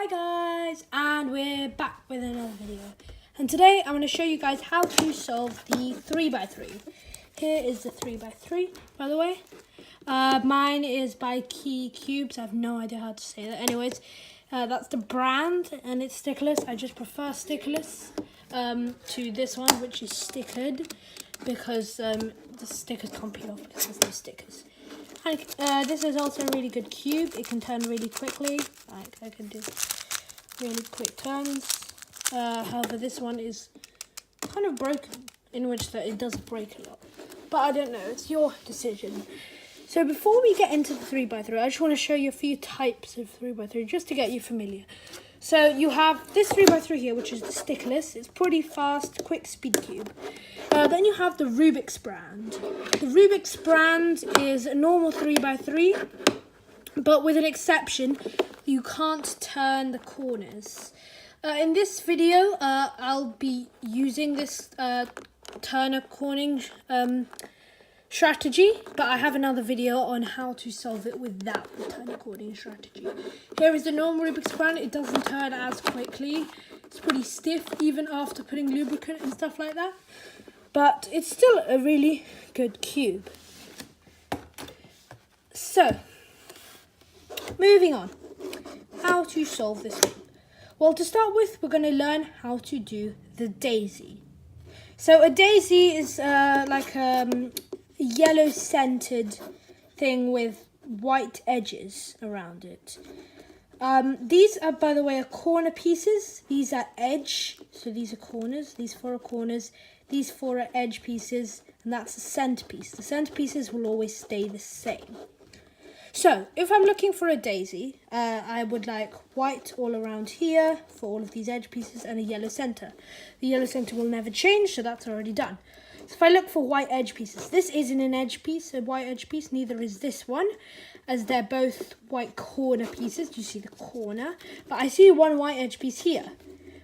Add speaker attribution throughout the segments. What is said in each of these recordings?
Speaker 1: Hi guys, and we're back with another video. And today I'm going to show you guys how to solve the 3x3. Here is the 3x3, by the way. Mine is by Key Cubes. I have no idea how to say that. Anyways, that's the brand, and it's stickerless. I just prefer stickerless to this one, which is stickered, because the stickers can't peel off because there's no stickers. And this is also a really good cube. It can turn really quickly. Like I can do really quick turns. However, this one is kind of broken, in which that it does break a lot. But I don't know. It's your decision. So before we get into the 3x3, I just want to show you a few types of 3x3 just to get you familiar. So you have this 3x3 here, which is the stickless. It's pretty fast, quick speed cube. Then you have the Rubik's brand. The Rubik's brand is a normal 3x3, but with an exception, you can't turn the corners. In this video, I'll be using this turner corning strategy, but I have another video on how to solve it without the turner corning strategy. Here is the normal Rubik's brand. It doesn't turn as quickly. It's pretty stiff even after putting lubricant and stuff like that. But it's still a really good cube. So, moving on. How to solve this one? Well, to start with, we're going to learn how to do the daisy. So a daisy is like a yellow centered thing with white edges around it. These are, by the way, are corner pieces. These are edge, so these are corners. These four are corners. These four are edge pieces, and that's the centerpiece. The centerpieces will always stay the same. So, if I'm looking for a daisy, I would like white all around here for all of these edge pieces and a yellow center. The yellow center will never change, so that's already done. So if I look for white edge pieces, this isn't an edge piece, a white edge piece, neither is this one, as they're both white corner pieces. You see the corner, but I see one white edge piece here.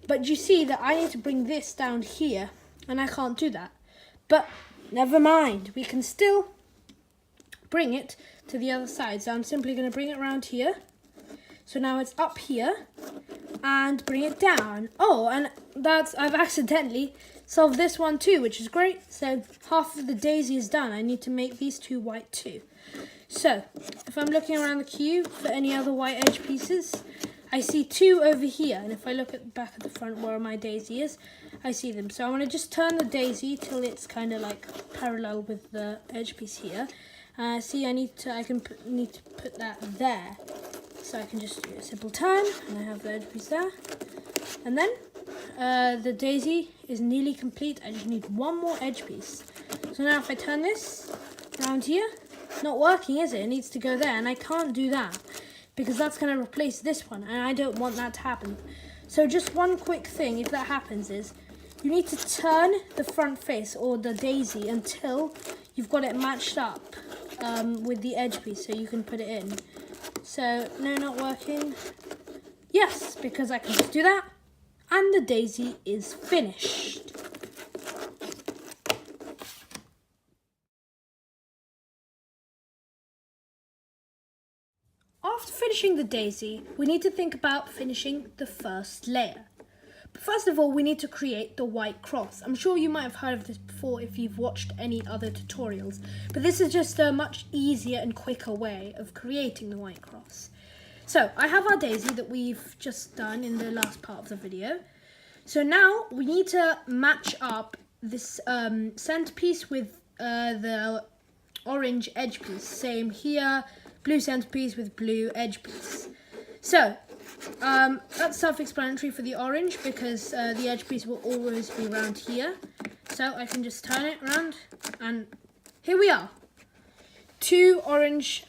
Speaker 1: But you see that I need to bring this down here, and I can't do that. But never mind, we can still bring it to the other side. So I'm simply going to bring it around here. So now it's up here and bring it down. Oh, and I've accidentally solved this one too, which is great. So half of the daisy is done. I need to make these two white too. So if I'm looking around the cube for any other white edge pieces, I see two over here. And if I look at the back of the front where my daisy is, I see them. So I'm going to just turn the daisy till it's kind of like parallel with the edge piece here. See, I need to put that there. So I can just do a simple turn, and I have the edge piece there. And then the daisy is nearly complete. I just need one more edge piece. So now if I turn this around here, not working, is it? It needs to go there, and I can't do that because that's going to replace this one, and I don't want that to happen. So just one quick thing, if that happens, is you need to turn the front face or the daisy until you've got it matched up with the edge piece, so you can put it in. So, no, not working. Yes, because I can just do that, and the daisy is finished. After finishing the daisy, we need to think about finishing the first layer. But first of all, we need to create the white cross. I'm sure you might have heard of this before if you've watched any other tutorials, but this is just a much easier and quicker way of creating the white cross. So I have our daisy that we've just done in the last part of the video. So now we need to match up this centerpiece with the orange edge piece. Same here, blue centerpiece with blue edge piece. So that's self-explanatory for the orange because the edge piece will always be around here. So I can just turn it around, and here we are. Two orange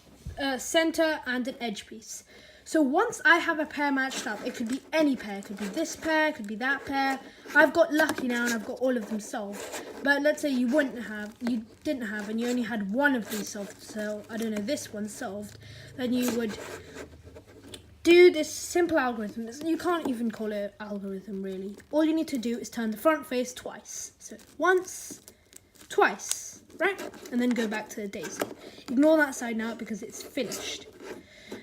Speaker 1: center and an edge piece. So once I have a pair matched up, it could be any pair. It could be this pair, it could be that pair. I've got lucky now and I've got all of them solved. But let's say you didn't have, and you only had one of these solved. So I don't know, this one solved. Then you would do this simple algorithm. You can't even call it an algorithm really. All you need to do is turn the front face twice. So once, twice, right? And then go back to the daisy. Ignore that side now because it's finished.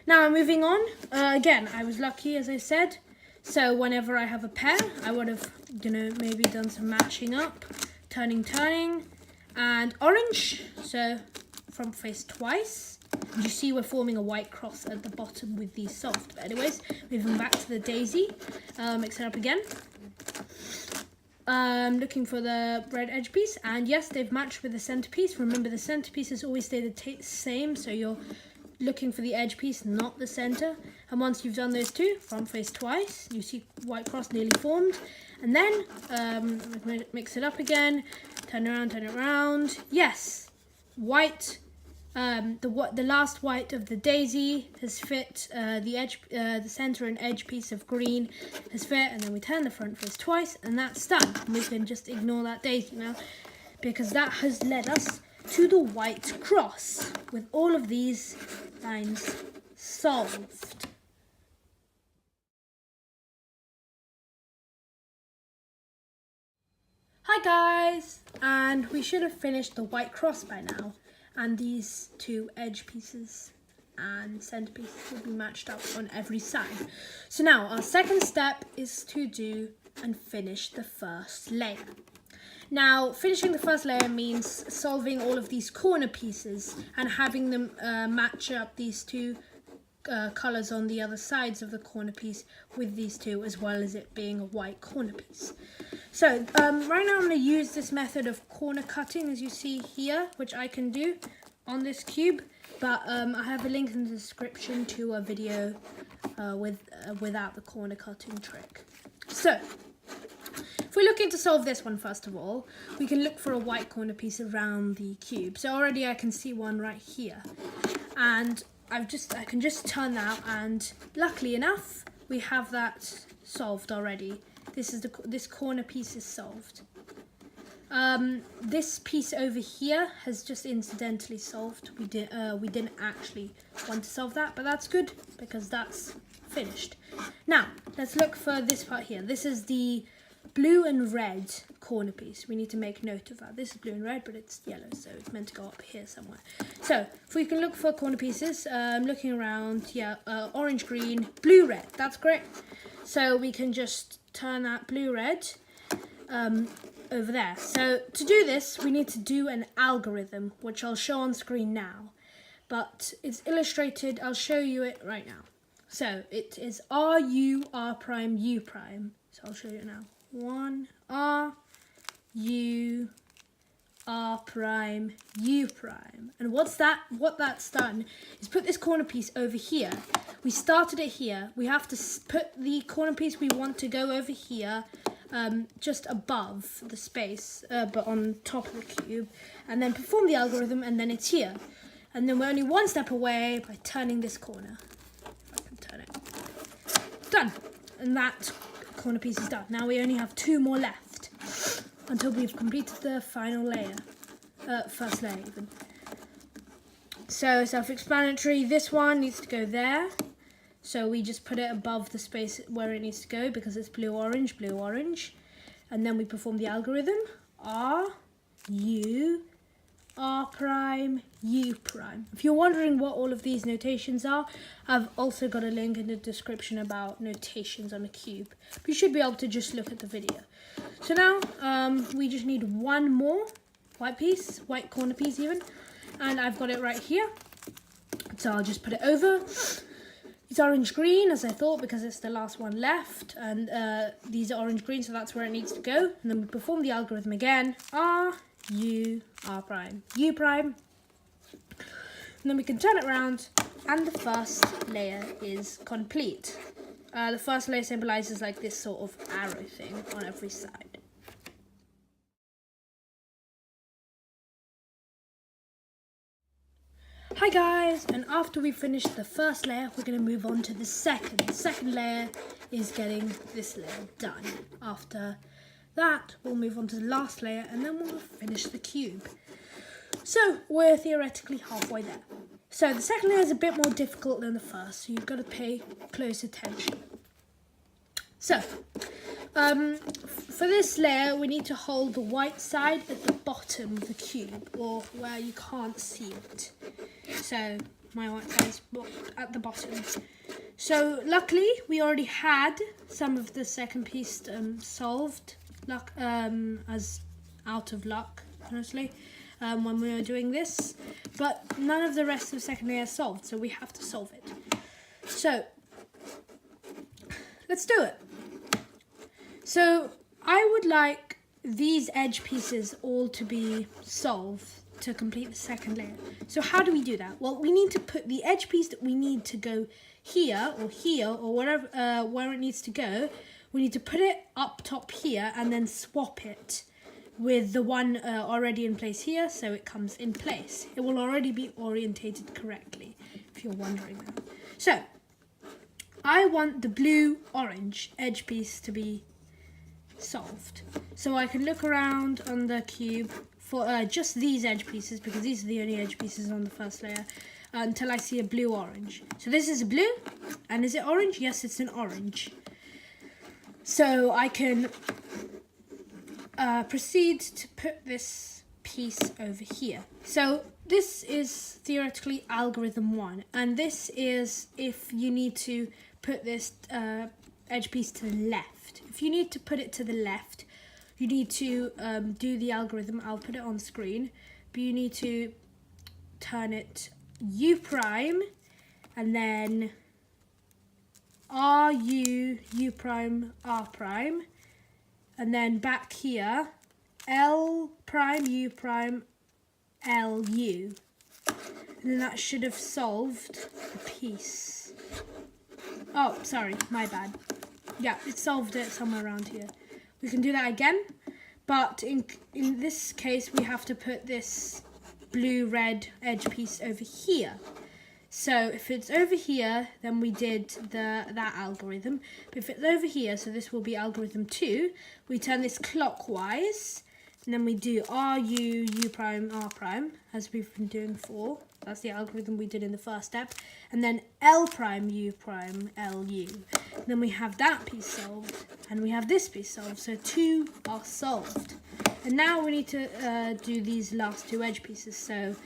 Speaker 1: Now moving on, again, I was lucky, as I said. So whenever I have a pair, I would have, maybe done some matching up, turning, and orange. So front face twice. You see we're forming a white cross at the bottom with these soft. But anyways, moving back to the daisy, mix it up again. Looking for the red edge piece, and yes, they've matched with the centerpiece. Remember, the centerpiece has always stayed the same, so you're looking for the edge piece, not the center. And once you've done those two, front face twice, you see white cross nearly formed. And then mix it up again, turn it around. Yes, white. The last white of the daisy has fit. The edge, the center and edge piece of green has fit, and then we turn the front face twice, and that's done. And we can just ignore that daisy now, because that has led us to the white cross with all of these lines solved. Hi guys, and we should have finished the white cross by now, and these two edge pieces and center pieces will be matched up on every side. So now our second step is to do and finish the first layer. Now, finishing the first layer means solving all of these corner pieces and having them match up these two colours on the other sides of the corner piece with these two, as well as it being a white corner piece. So right now I'm going to use this method of corner cutting, as you see here, which I can do on this cube, but I have a link in the description to a video without the corner cutting trick. So if we're looking to solve this one, first of all, we can look for a white corner piece around the cube. So already I can see one right here, and I can just turn that, and luckily enough, we have that solved already. This corner piece is solved. This piece over here has just incidentally solved. We didn't actually want to solve that, but that's good because that's finished. Now let's look for this part here. This is the blue and red corner piece. We need to make note of that. This is blue and red, but it's yellow, so it's meant to go up here somewhere. So if we can look for corner pieces, looking around, yeah, orange, green, blue, red. That's great. So we can just turn that blue, red over there. So to do this, we need to do an algorithm, which I'll show on screen now, but it's illustrated. I'll show you it right now. So it is R, U, R prime, U prime. So I'll show you it now. 1, R, U, R prime, U prime. And what that's done is put this corner piece over here. We started it here. We have to put the corner piece we want to go over here, just above the space, but on top of the cube, and then perform the algorithm, and then it's here. And then we're only one step away by turning this corner. If I can turn it. Done. And that corner piece is done. Now we only have 2 more left until we've completed the final layer, first layer even. So self-explanatory, this one needs to go there. So we just put it above the space where it needs to go because it's blue, orange, and then we perform the algorithm. R, U, R prime, U prime. If you're wondering what all of these notations are, I've also got a link in the description about notations on a cube. But you should be able to just look at the video. So now we just need one more white piece, white corner piece even, and I've got it right here. So I'll just put it over. It's orange-green, as I thought, because it's the last one left, and these are orange-green, so that's where it needs to go. And then we perform the algorithm again. R, U, R prime, U prime. And then we can turn it around, and the first layer is complete. The first layer symbolizes like this sort of arrow thing on every side. Hi guys, and after we finish the first layer, we're going to move on to the second. The second layer is getting this layer done. After that, we'll move on to the last layer, and then we'll finish the cube. So we're theoretically halfway there. So the second layer is a bit more difficult than the first, so you've got to pay close attention. So for this layer, we need to hold the white side at the bottom of the cube, or where you can't see it. So my white size at the bottom. So luckily we already had some of the second piece solved, as out of luck, honestly, when we were doing this. But none of the rest of the second layer is solved, so we have to solve it. So let's do it. So I would like these edge pieces all to be solved to complete the second layer. So how do we do that? Well, we need to put the edge piece that we need to go here or whatever, where it needs to go. We need to put it up top here and then swap it with the one already in place here, so it comes in place. It will already be orientated correctly, if you're wondering that. So I want the blue-orange edge piece to be solved. So I can look around on the cube for just these edge pieces, because these are the only edge pieces on the first layer, until I see a blue-orange. So this is a blue, and is it orange? Yes, it's an orange. So I can proceed to put this piece over here. So this is theoretically algorithm 1, and this is if you need to put this edge piece to the left. If you need to put it to the left, you need to do the algorithm. I'll put it on screen, but you need to turn it U prime and then RU, U prime, R prime, and then back here L prime, U prime, LU. And then that should have solved the piece. Oh, sorry, my bad. Yeah, it solved it somewhere around here. We can do that again, but in this case we have to put this blue-red edge piece over here. So if it's over here, then we did that algorithm. But if it's over here, so this will be algorithm 2, we turn this clockwise, and then we do RU, U prime, R prime, as we've been doing before. That's the algorithm we did in the first step. And then L prime, U prime, LU. And then we have that piece solved, and we have this piece solved. So 2 are solved. And now we need to do these last 2 edge pieces. So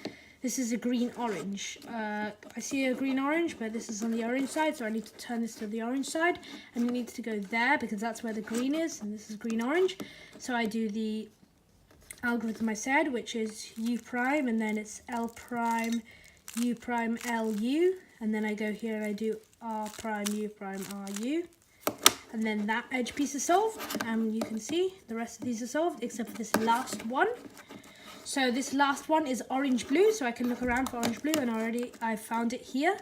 Speaker 1: this is a green-orange. I see a green-orange, but this is on the orange side, so I need to turn this to the orange side. And it needs to go there, because that's where the green is, and this is green-orange. So I do the algorithm I said, which is U prime, and then it's L prime, U prime, LU, and then I go here and I do R prime, U prime, RU, and then that edge piece is solved, and you can see the rest of these are solved except for this last one. So this last one is orange blue, so I can look around for orange blue, and already I found it here.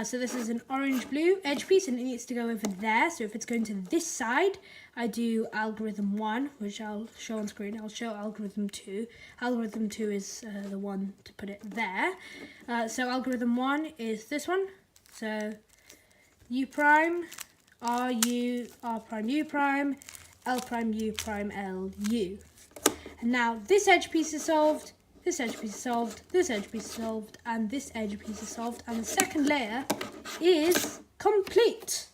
Speaker 1: So this is an orange blue edge piece, and it needs to go over there. So if it's going to this side, I do algorithm 1, which I'll show on screen. I'll show algorithm 2. Algorithm 2 is the one to put it there. So algorithm 1 is this one. So U prime, RU, R prime, U prime, L prime, U prime, LU. And now this edge piece is solved, this edge piece is solved, this edge piece is solved, and this edge piece is solved, and the second layer is complete.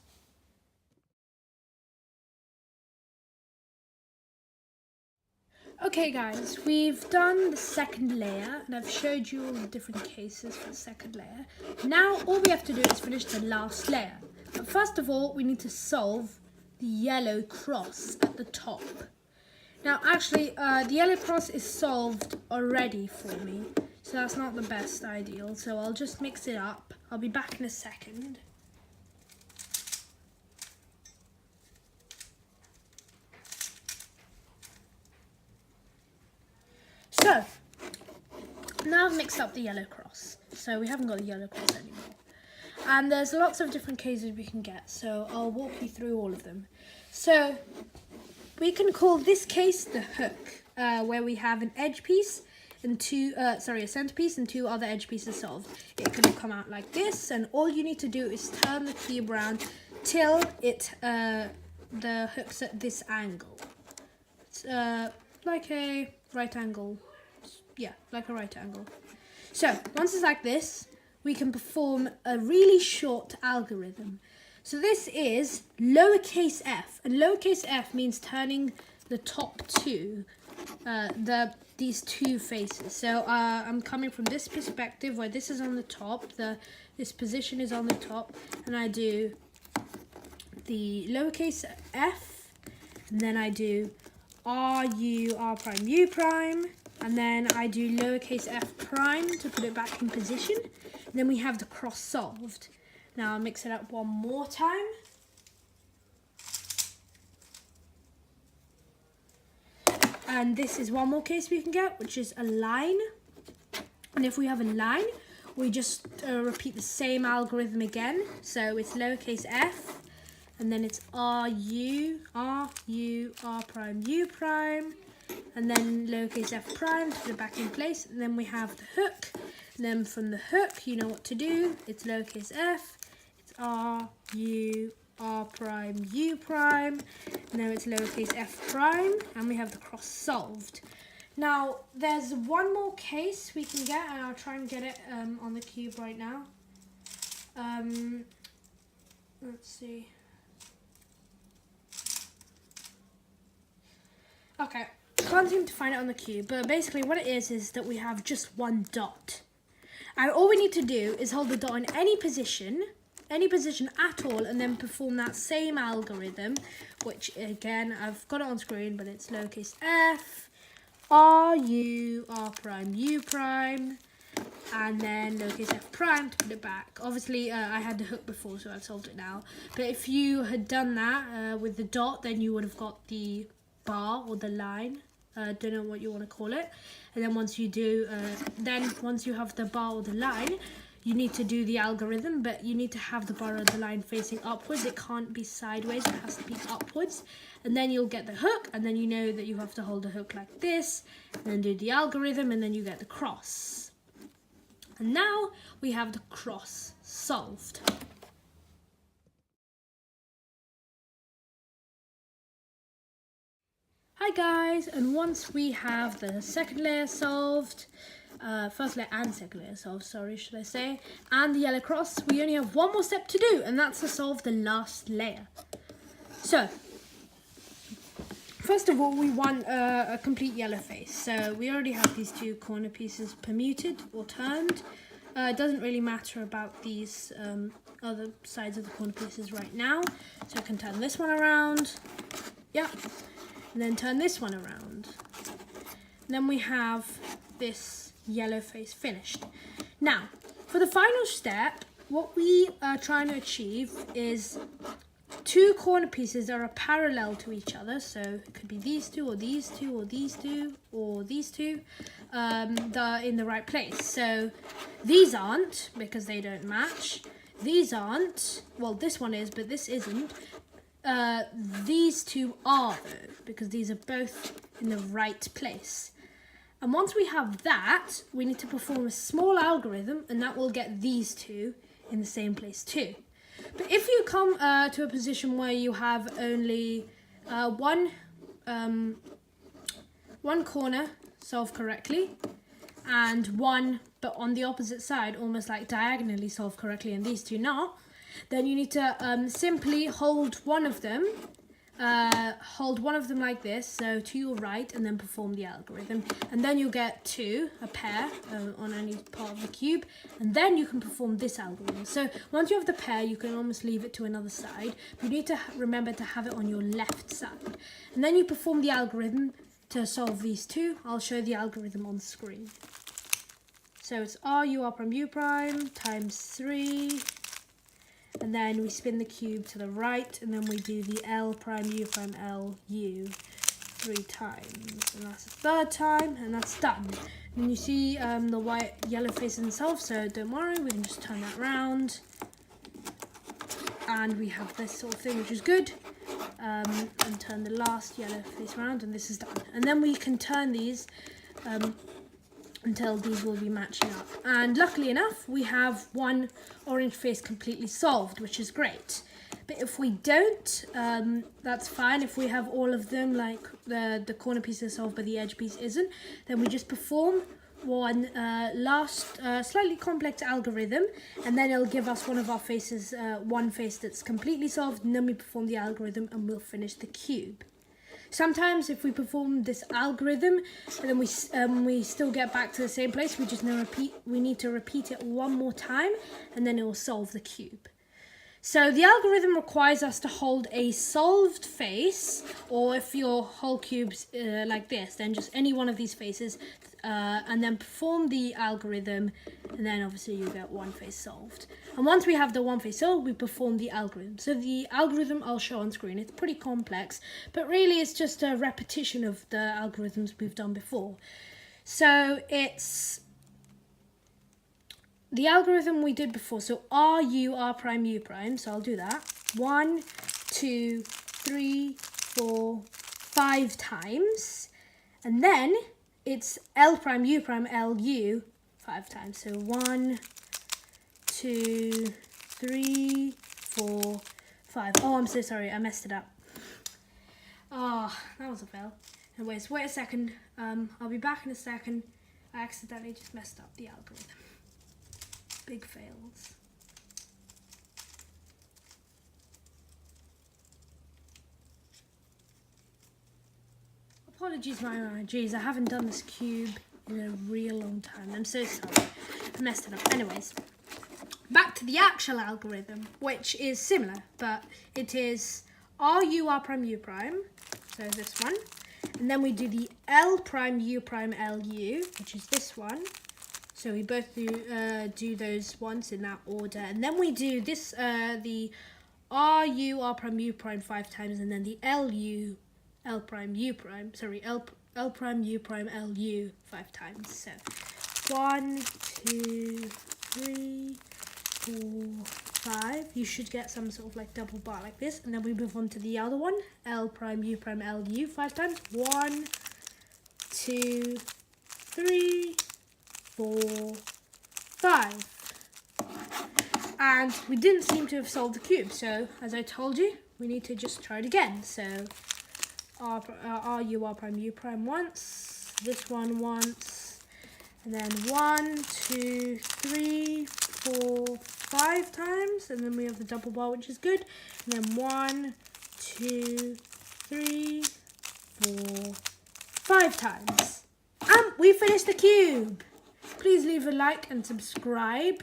Speaker 1: Okay guys, we've done the second layer, and I've showed you all the different cases for the second layer. Now all we have to do is finish the last layer. But first of all, we need to solve the yellow cross at the top. Now actually, the yellow cross is solved already for me, so that's not the best ideal, so I'll just mix it up. I'll be back in a second. So, now I've mixed up the yellow cross, so we haven't got the yellow cross anymore. And there's lots of different cases we can get, so I'll walk you through all of them. So, we can call this case the hook, where we have an edge piece and a centerpiece and 2 other edge pieces solved. It can come out like this, and all you need to do is turn the cube around till the hook's at this angle. It's like a right angle. Yeah, like a right angle. So once it's like this, we can perform a really short algorithm. So this is lowercase f, and lowercase f means turning the top 2, the these two faces. So I'm coming from this perspective where this is on the top, this position is on the top, and I do the lowercase f, and then I do r, u, r prime, u prime, and then I do lowercase f prime to put it back in position. And then we have the cross solved. Now I'll mix it up one more time. And this is one more case we can get, which is a line. And if we have a line, we just repeat the same algorithm again. So it's lowercase f, and then it's r, u, r prime, u prime, and then lowercase f prime to put it back in place. And then we have the hook. And then from the hook, you know what to do. It's lowercase f, it's r, u, r prime, u prime, and then it's lowercase f prime, and we have the cross solved. Now there's one more case we can get, and I'll try and get it on the cube right now. Let's see. Okay, can't seem to find it on the cube, but basically what it is that we have just one dot. And all we need to do is hold the dot in any position at all, and then perform that same algorithm, which again, I've got it on screen, but it's lowercase f, r, u, r prime, u prime, and then lowercase f prime to put it back. Obviously, I had the hook before, so I've solved it now. But if you had done that with the dot, then you would have got the bar or the line. Don't know what you want to call it. And then once you do, once you have the bar or the line, you need to do the algorithm, but you need to have the bar or the line facing upwards. It can't be sideways, it has to be upwards. And then you'll get the hook, and then you know that you have to hold the hook like this, and then do the algorithm, and then you get the cross. And now we have the cross solved. Hi guys, and once we have the second layer solved, first layer and second layer solved, sorry, should I say, and the yellow cross, we only have one more step to do, and that's to solve the last layer. So, first of all, we want a complete yellow face. So we already have these two corner pieces permuted or turned. It doesn't really matter about these other sides of the corner pieces right now. So I can turn this one around. Yeah. And then turn this one around. And then we have this yellow face finished. Now, for the final step, what we are trying to achieve is two corner pieces that are parallel to each other. So it could be these two, or these two, or these two, or these two, that are in the right place. So these aren't, because they don't match. These aren't, well, this one is, but this isn't. These two are though, because these are both in the right place. And once we have that, we need to perform a small algorithm, and that will get these two in the same place too. But if you come to a position where you have only one corner solved correctly, and one, but on the opposite side, almost like diagonally solved correctly, and these two not, then you need to simply hold one of them like this, so to your right, and then perform the algorithm. And then you'll get two, a pair, on any part of the cube, and then you can perform this algorithm. So once you have the pair, you can almost leave it to another side. But you need to remember to have it on your left side. And then you perform the algorithm to solve these two. I'll show the algorithm on the screen. So it's r, u, r prime, u prime times 3. And then we spin the cube to the right, and then we do the L prime, U prime, L, U 3 times. And that's the third time, and that's done. And you see the white yellow face in itself, so don't worry, we can just turn that around. And we have this sort of thing, which is good. And turn the last yellow face around, and this is done. And then we can turn these until these will be matching up. And luckily enough, we have one orange face completely solved, which is great. But if we don't, that's fine. If we have all of them, like the corner piece is solved but the edge piece isn't, then we just perform one last slightly complex algorithm, and then it'll give us one of our faces, one face that's completely solved, and then we perform the algorithm and we'll finish the cube. sometimes if we perform this algorithm and then we still get back to the same place, we need to repeat it one more time, and then it will solve the cube. So the algorithm requires us to hold a solved face, or if your whole cube's like this, then just any one of these faces, and then perform the algorithm, and then obviously you get one face solved. And once we have the one face solved, we perform the algorithm. So the algorithm I'll show on screen. It's pretty complex, but really it's just a repetition of the algorithms we've done before. So it's the algorithm we did before. So R, U, R prime, U prime. So I'll do that. 1, 2, 3, 4, 5 times. And then it's L prime, U prime, L, U 5 times. So 1, 2, 3, 4, 5. Oh, I'm so sorry. I messed it up. Oh, that was a fail. Anyways, wait a second. I'll be back in a second. I accidentally just messed up the algorithm. Big fails. Apologies, geez, I haven't done this cube in a real long time. I'm so sorry. I messed it up. Anyways, back to the actual algorithm, which is similar, but it is R, U, R prime, U prime. So this one. And then we do the L prime, U prime, L, U, which is this one. So we both do those ones in that order. And then we do this, the R, U, R prime, U prime 5 times, and then the L, U, L prime, U prime, sorry, L prime, U prime, L, U 5 times. So 1, 2, 3, 4, 5. You should get some sort of like double bar like this. And then we move on to the other one, L prime, U prime, L, U 5 times. 1, 2, 3, 4, 5. And we didn't seem to have solved the cube, so as I told you, we need to just try it again. So R, U, R prime, U prime once, this one once, and then 1, 2, 3, 4, 5 times, and then we have the double bar, which is good. And then 1, 2, 3, 4, 5 times. And we finished the cube. Please leave a like and subscribe,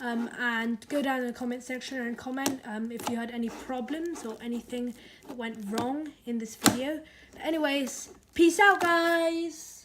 Speaker 1: and go down in the comment section and comment if you had any problems or anything that went wrong in this video. But anyways, peace out, guys.